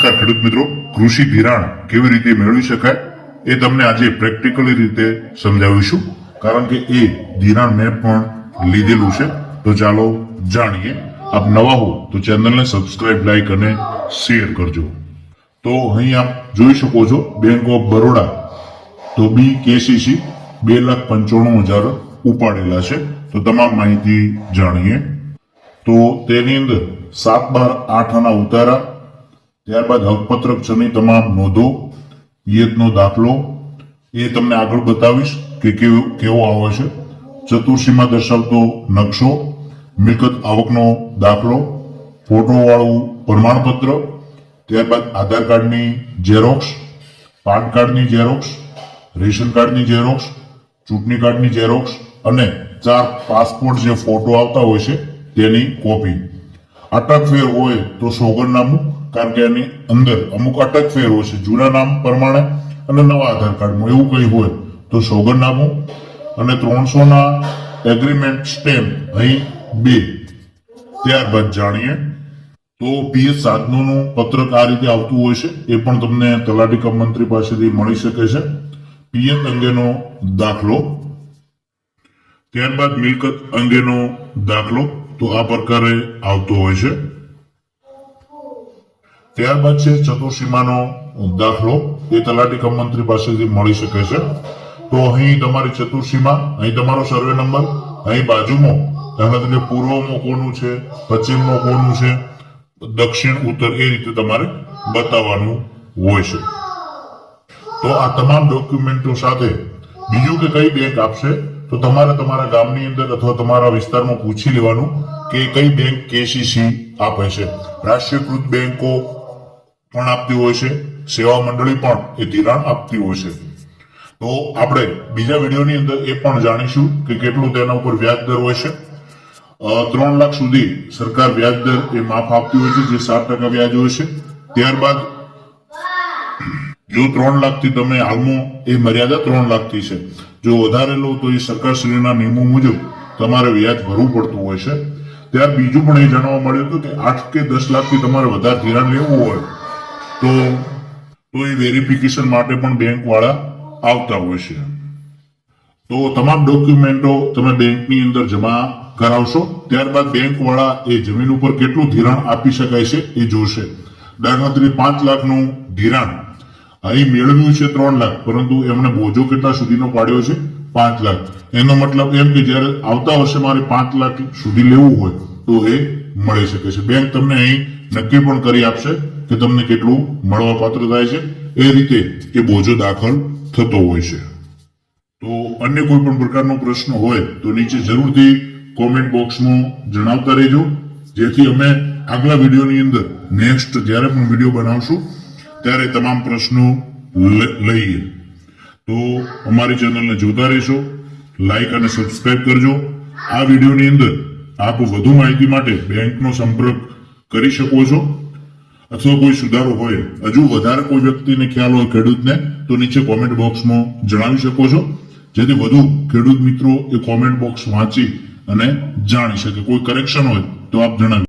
નમસ્કાર ખેડૂત મિત્રો, કૃષિ ધિરાણ કેવી રીતે મેળવી શકાય એ તમને આજે પ્રેક્ટિકલી રીતે સમજાવીશું, કારણ કે એ ધિરાણ મેં પણ લીધેલું છે. તો ચાલો જાણીએ. આપ નવા હો તો ચેનલને સબસ્ક્રાઇબ, લાઈક અને શેર કરજો. તો અહીં આપ જોઈ શકો છો બેંક ઓફ બરોડા તો BKCC 2,95,000 ઉપાડેલા છે. તો તમામ માહિતી જાણીએ. તો તેની અંદર 7/12/8 ના ઉતારા, ત્યારબાદ હકપત્રક છની તમામ નોંધો, પિયતનો દાખલો એ તમને આગળ બતાવીશ કે કેવો આવે છે. ચતુર્સીમાં દર્શાવતો નકશો, મિલકત આવકનો દાખલો, ફોટો વાળું પ્રમાણપત્ર, ત્યારબાદ આધાર કાર્ડની ઝેરોક્સ, પાન કાર્ડની ઝેરોક્સ, રેશન કાર્ડની ઝેરોક્સ, ચૂંટણી કાર્ડની ઝેરોક્સ અને 4 પાસપોર્ટ જે ફોટો આવતા હોય છે તેની કોપી. અટકફેર હોય તો સોગંદનામું, કારણ કે એની અંદર અમુક અટકફેર હોય છે જૂના નામ પ્રમાણે અને નવા આધાર કાર્ડમાં એવું કંઈ હોય તો સોગંદનામું અને 300 ના એગ્રીમેન્ટ સ્ટેમ્પ અહીં 2. ત્યારબાદ જાણીએ તો પીએચ સાધનોનું પત્રક આ રીતે આવતું હોય છે. એ પણ તમને તલાટી કમ મંત્રી પાસેથી મળી શકે છે. પીએચ અંગેનો દાખલો, ત્યારબાદ મિલકત અંગેનો દાખલો તો આ પ્રકારે આવતો હોય છે. ત્યારબાદ છે ચતુર્સીમાનો દાખલો, એ તલાટી કમ મંત્રી પાસેથી મળી શકે છે. તો અહીં તમારી ચતુર્સીમા, અહીં તમારો સર્વે નંબર, અહીં બાજુમાં દાખલા તરીકે પૂર્વમાં કોનું છે, પશ્ચિમમાં કોનું છે, દક્ષિણ ઉત્તર એ રીતે તમારે બતાવવાનું હોય છે. તો આ તમામ ડોક્યુમેન્ટો સાથે બીજું કે કઈ બેંક આપશે તો તમારે તમારા ગામની અંદર અથવા તમારા વિસ્તારમાં પૂછી લેવાનું કે કઈ બેંક KCC આપે છે. રાષ્ટ્રીયકૃત બેંકો પણ આપતી હોય છે, સેવા મંડળી પણ એ ધિરાણ આપતી હોય છે. તો આપણે બીજા વિડીયોની અંદર એ પણ જાણીશું કે કેટલું તેના ઉપર વ્યાજ દર હોય છે. 3 લાખ સુધી સરકાર વ્યાજ દર એ માફ આપતી હોય છે, જે 7% વ્યાજ હોય છે. ત્યારબાદ જો 3 લાખથી તમે હાલમાં એ મર્યાદા 3 લાખથી છે, જો વધારે લો તો એ સરકારશ્રીના નિયમો મુજબ તમારે વ્યાજ ભરવું પડતું હોય છે. ત્યાર બીજું પણ એ જાણવા મળ્યું હતું કે 8 કે 10 લાખથી તમારે વધારે ધિરાણ લેવું હોય તો એ વેરિફિકેશન માટે પણ બેંક વાળા આવતા હોય છે. તો તમામ ડોક્યુમેન્ટો તમે બેંકની અંદર જમા કરાવશો. ત્યારબાદ બેંક વાળા એ જમીન ઉપર કેટલું ધિરાણ આપી શકાય છે એ જોશે. દાખલા તરીકે 5 લાખનું ધિરાણ અહીં મેળવ્યું છે 3 લાખ, પરંતુ એમણે બોજો કેટલા સુધીનો પાડ્યો છે 5 લાખ. એનો મતલબ એમ કે જ્યારે આવતા વર્ષે મારે 5 લાખ સુધી લેવું હોય તો એ મળી શકે છે. બેંક તમને અહીં નક્કી પણ કરી આપશે કે તમને કેટલું મળવા પાત્ર થાય છે. એ રીતે એ બોજો દાખલ થતો હોય છે. તો અન્ય કોઈ પણ પ્રકારનો પ્રશ્ન હોય તો નીચે જરૂરથી કોમેન્ટ બોક્સમાં જણાવતા રહેજો, જેથી અમે આગલા વિડીયોની અંદર નેક્સ્ટ જ્યારે પણ વિડીયો બનાવશું ત્યારે તમામ પ્રશ્નો લઈએ. તો અમારી ચેનલને જોતા રહેશો, લાઈક અને સબસ્ક્રાઇબ કરજો. આ વિડીયોની અંદર આપ વધુ માહિતી માટે બેંકનો સંપર્ક કરી શકો છો, અથવા કોઈ સુધારો હોય, હજુ વધારે કોઈ વ્યક્તિને ખ્યાલ હોય ખેડૂતને, તો નીચે કોમેન્ટ બોક્સમાં જણાવી શકો છો, જેથી વધુ ખેડૂત મિત્રો એ કોમેન્ટ બોક્સ વાંચી અને જાણી શકે. કોઈ કરેક્શન હોય તો આપ જણાવી.